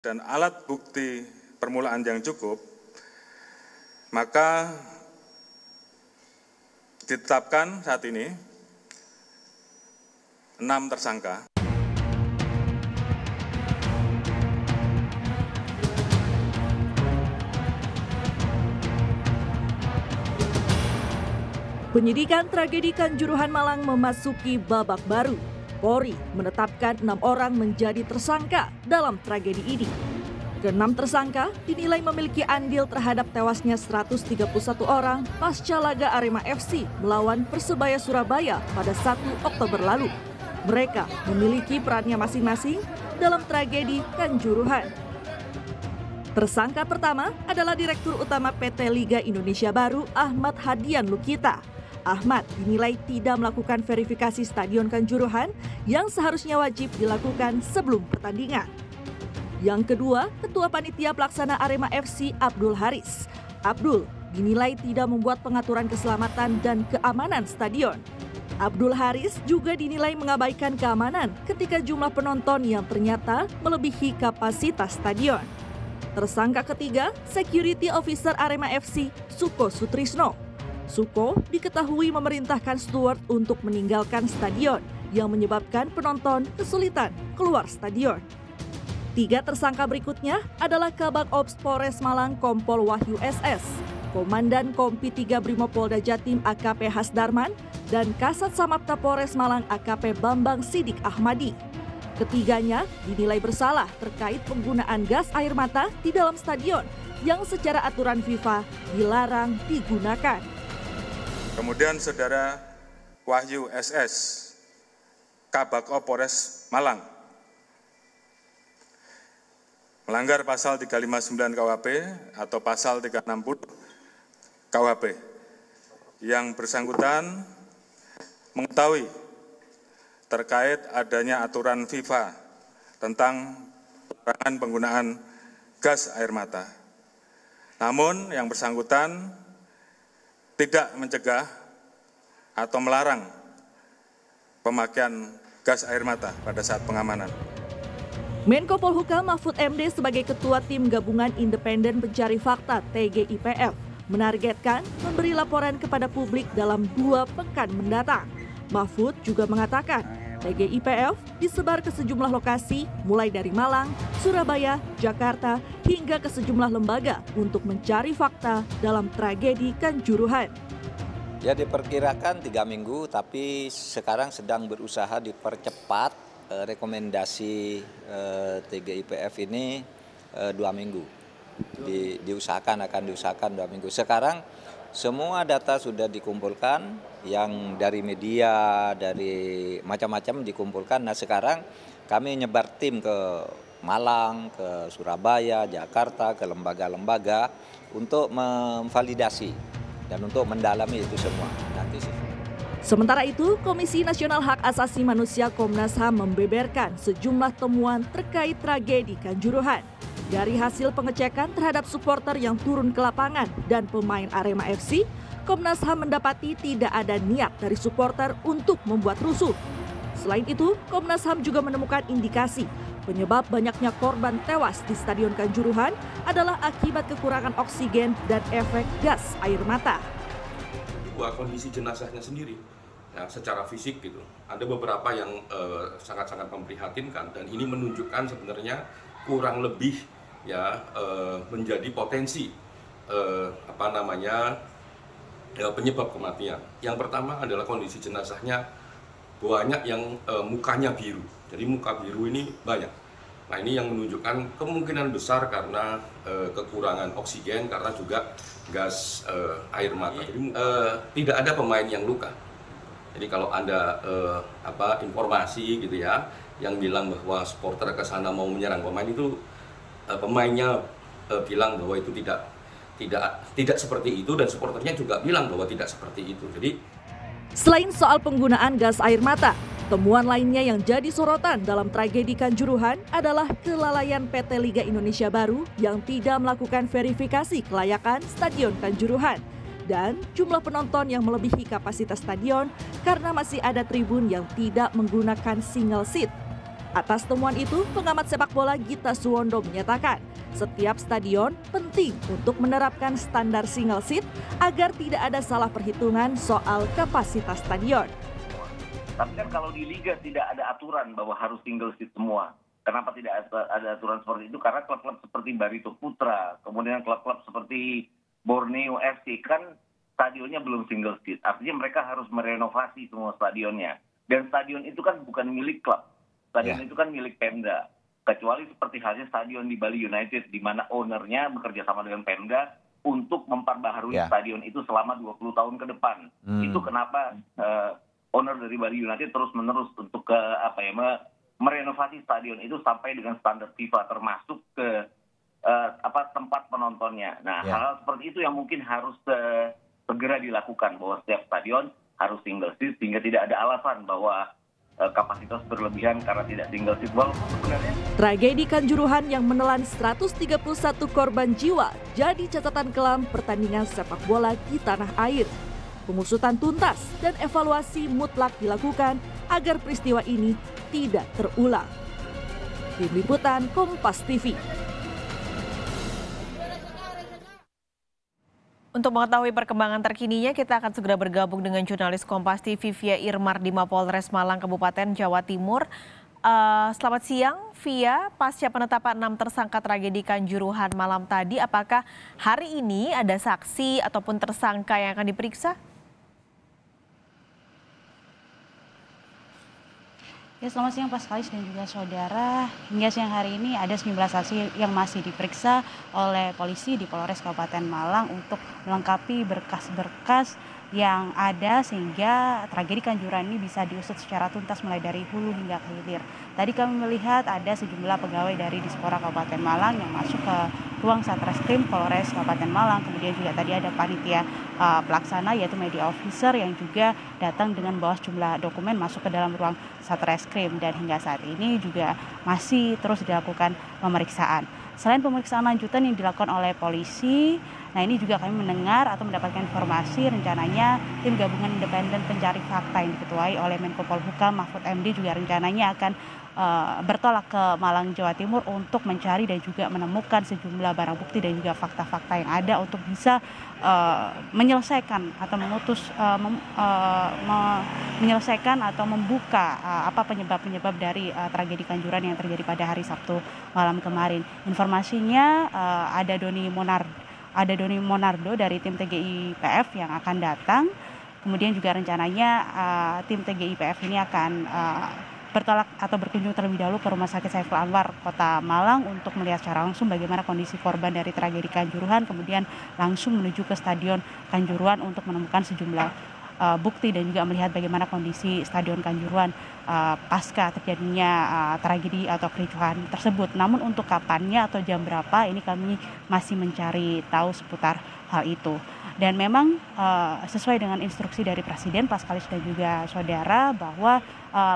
dan alat bukti permulaan yang cukup, maka ditetapkan saat ini 6 tersangka. Penyidikan tragedi Kanjuruhan Malang memasuki babak baru. Polri menetapkan 6 orang menjadi tersangka dalam tragedi ini. Ke-6 tersangka dinilai memiliki andil terhadap tewasnya 131 orang pasca laga Arema FC melawan Persebaya Surabaya pada 1 Oktober lalu. Mereka memiliki perannya masing-masing dalam tragedi Kanjuruhan. Tersangka pertama adalah Direktur Utama PT Liga Indonesia Baru Ahmad Hadian Lukita. Ahmad dinilai tidak melakukan verifikasi Stadion Kanjuruhan yang seharusnya wajib dilakukan sebelum pertandingan. Yang kedua, Ketua Panitia Pelaksana Arema FC Abdul Haris. Abdul dinilai tidak membuat pengaturan keselamatan dan keamanan stadion. Abdul Haris juga dinilai mengabaikan keamanan ketika jumlah penonton yang ternyata melebihi kapasitas stadion. Tersangka ketiga, Security Officer Arema FC Suko Sutrisno. Suko diketahui memerintahkan steward untuk meninggalkan stadion yang menyebabkan penonton kesulitan keluar stadion. 3 tersangka berikutnya adalah Kabag Ops Polres Malang Kompol Wahyu SS, Komandan Kompi 3 Brimopolda Jatim AKP Hasdarman, dan Kasat Samapta Polres Malang AKP Bambang Sidik Ahmadi. Ketiganya dinilai bersalah terkait penggunaan gas air mata di dalam stadion yang secara aturan FIFA dilarang digunakan. Kemudian Saudara Wahyu SS, Kabag Ops Polres Malang, melanggar pasal 359 KUHP atau pasal 360 KUHP. Yang bersangkutan mengetahui terkait adanya aturan FIFA tentang larangan penggunaan gas air mata. Namun yang bersangkutan tidak mencegah atau melarang pemakaian gas air mata pada saat pengamanan. Menko Polhukam Mahfud MD sebagai Ketua Tim Gabungan Independen Pencari Fakta TGIPF menargetkan memberi laporan kepada publik dalam 2 pekan mendatang. Mahfud juga mengatakan TGIPF disebar ke sejumlah lokasi mulai dari Malang, Surabaya, Jakarta hingga ke sejumlah lembaga untuk mencari fakta dalam tragedi Kanjuruhan. Ya diperkirakan 3 minggu tapi sekarang sedang berusaha dipercepat rekomendasi TGIPF ini 2 minggu. Akan diusahakan 2 minggu. Sekarang semua data sudah dikumpulkan, yang dari media, dari macam-macam dikumpulkan. Nah sekarang kami nyebar tim ke Malang, ke Surabaya, Jakarta, ke lembaga-lembaga untuk memvalidasi dan untuk mendalami itu semua. Sementara itu, Komisi Nasional Hak Asasi Manusia Komnas HAM membeberkan sejumlah temuan terkait tragedi Kanjuruhan. Dari hasil pengecekan terhadap supporter yang turun ke lapangan dan pemain Arema FC, Komnas HAM mendapati tidak ada niat dari supporter untuk membuat rusuh. Selain itu, Komnas HAM juga menemukan indikasi penyebab banyaknya korban tewas di Stadion Kanjuruhan adalah akibat kekurangan oksigen dan efek gas air mata. Kondisi jenazahnya sendiri, ya, secara fisik gitu, ada beberapa yang sangat-sangat memprihatinkan dan ini menunjukkan sebenarnya kurang lebih ya menjadi potensi penyebab kematian. Yang pertama adalah kondisi jenazahnya banyak yang mukanya biru, jadi muka biru ini banyak. Nah ini yang menunjukkan kemungkinan besar karena kekurangan oksigen, karena juga gas air mata. Jadi tidak ada pemain yang luka. Jadi kalau ada informasi gitu ya yang bilang bahwa supporter ke sana mau menyerang pemain, itu pemainnya bilang bahwa itu tidak seperti itu dan supporternya juga bilang bahwa tidak seperti itu. Jadi selain soal penggunaan gas air mata, temuan lainnya yang jadi sorotan dalam tragedi Kanjuruhan adalah kelalaian PT Liga Indonesia Baru yang tidak melakukan verifikasi kelayakan Stadion Kanjuruhan dan jumlah penonton yang melebihi kapasitas stadion karena masih ada tribun yang tidak menggunakan single seat. Atas temuan itu, pengamat sepak bola Gita Suwondo menyatakan setiap stadion penting untuk menerapkan standar single seat agar tidak ada salah perhitungan soal kapasitas stadion. Tapi kan kalau di Liga tidak ada aturan bahwa harus single seat semua. Kenapa tidak ada aturan seperti itu? Karena klub-klub seperti Barito Putra, kemudian klub-klub seperti Borneo FC kan stadionnya belum single seat. Artinya mereka harus merenovasi semua stadionnya. Dan stadion itu kan bukan milik klub. Stadion itu kan milik Pemda. Kecuali seperti halnya stadion di Bali United, di mana ownernya bekerja sama dengan Pemda untuk memperbaharui stadion itu selama 20 tahun ke depan. Itu kenapa owner dari Bali United terus-menerus untuk merenovasi stadion itu sampai dengan standar FIFA, termasuk ke tempat penontonnya. Nah, hal-hal seperti itu yang mungkin harus segera dilakukan, bahwa setiap stadion harus single seat sehingga tidak ada alasan bahwa kapasitas berlebihan karena tidak single seat. Walaupun sebenarnya tragedi Kanjuruhan yang menelan 131 korban jiwa jadi catatan kelam pertandingan sepak bola di tanah air. Pengusutan tuntas dan evaluasi mutlak dilakukan agar peristiwa ini tidak terulang. Tim Liputan Kompas TV. Untuk mengetahui perkembangan terkininya, kita akan segera bergabung dengan jurnalis Kompas TV Via Irmar di Mapolres Malang, Kabupaten Jawa Timur. Selamat siang, Via. Pasca penetapan 6 tersangka tragedi Kanjuruhan malam tadi, apakah hari ini ada saksi ataupun tersangka yang akan diperiksa? Ya, selamat siang Pak Skalis dan juga saudara. Hingga siang hari ini ada 19 saksi yang masih diperiksa oleh polisi di Polres Kabupaten Malang untuk melengkapi berkas-berkas yang ada sehingga tragedi Kanjuruhan ini bisa diusut secara tuntas mulai dari hulu hingga ke hilir. Tadi kami melihat ada sejumlah pegawai dari Dispora Kabupaten Malang yang masuk ke ruang Satreskrim Polres Kabupaten Malang. Kemudian juga tadi ada panitia pelaksana yaitu media officer yang juga datang dengan bawa sejumlah dokumen masuk ke dalam ruang Satreskrim, dan hingga saat ini juga masih terus dilakukan pemeriksaan. Selain pemeriksaan lanjutan yang dilakukan oleh polisi, nah ini juga kami mendengar atau mendapatkan informasi rencananya tim gabungan independen pencari fakta yang diketuai oleh Menko Polhukam Mahfud MD juga rencananya akan bertolak ke Malang, Jawa Timur untuk mencari dan juga menemukan sejumlah barang bukti dan juga fakta-fakta yang ada untuk bisa menyelesaikan atau menyelesaikan atau membuka apa penyebab-penyebab dari tragedi Kanjuruhan yang terjadi pada hari Sabtu malam kemarin. Informasinya ada Doni Monardo dari tim TGIPF yang akan datang. Kemudian juga rencananya tim TGIPF ini akan bertolak atau berkunjung terlebih dahulu ke Rumah Sakit Saiful Anwar, Kota Malang untuk melihat secara langsung bagaimana kondisi korban dari tragedi Kanjuruhan, kemudian langsung menuju ke Stadion Kanjuruhan untuk menemukan sejumlah bukti dan juga melihat bagaimana kondisi Stadion Kanjuruhan pasca terjadinya tragedi atau kericuhan tersebut. Namun untuk kapannya atau jam berapa ini kami masih mencari tahu seputar hal itu. Dan memang sesuai dengan instruksi dari Presiden, Pak Skalis dan juga saudara, bahwa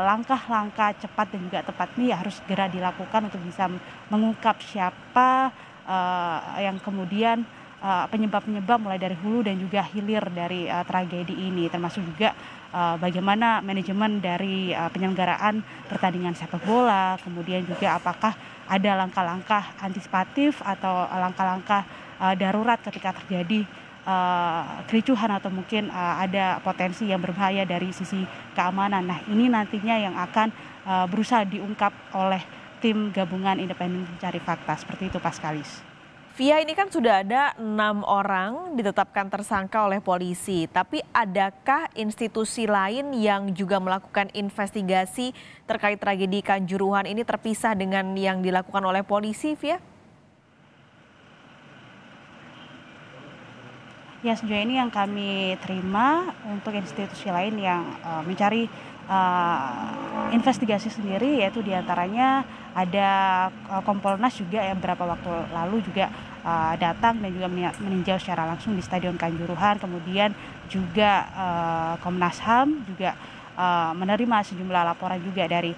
langkah-langkah cepat dan juga tepat ini harus segera dilakukan untuk bisa mengungkap siapa yang kemudian penyebab-penyebab mulai dari hulu dan juga hilir dari tragedi ini, termasuk juga bagaimana manajemen dari penyelenggaraan pertandingan sepak bola, kemudian juga apakah ada langkah-langkah antisipatif atau langkah-langkah darurat ketika terjadi kericuhan atau mungkin ada potensi yang berbahaya dari sisi keamanan. Nah, ini nantinya yang akan berusaha diungkap oleh tim gabungan independen pencari fakta. Seperti itu, Pak Skalis. Via, ini kan sudah ada 6 orang ditetapkan tersangka oleh polisi. Tapi adakah institusi lain yang juga melakukan investigasi terkait tragedi Kanjuruhan ini terpisah dengan yang dilakukan oleh polisi, Via? Ya, sejauh ini yang kami terima untuk institusi lain yang mencari investigasi sendiri, yaitu diantaranya ada Kompolnas juga yang beberapa waktu lalu juga datang dan juga meninjau secara langsung di Stadion Kanjuruhan. Kemudian juga Komnas HAM juga menerima sejumlah laporan juga dari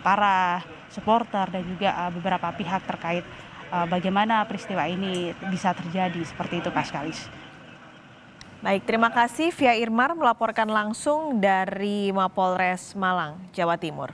para supporter dan juga beberapa pihak terkait bagaimana peristiwa ini bisa terjadi. Seperti itu, Pak Skalis. Baik, terima kasih Via Irmar melaporkan langsung dari Mapolres Malang, Jawa Timur.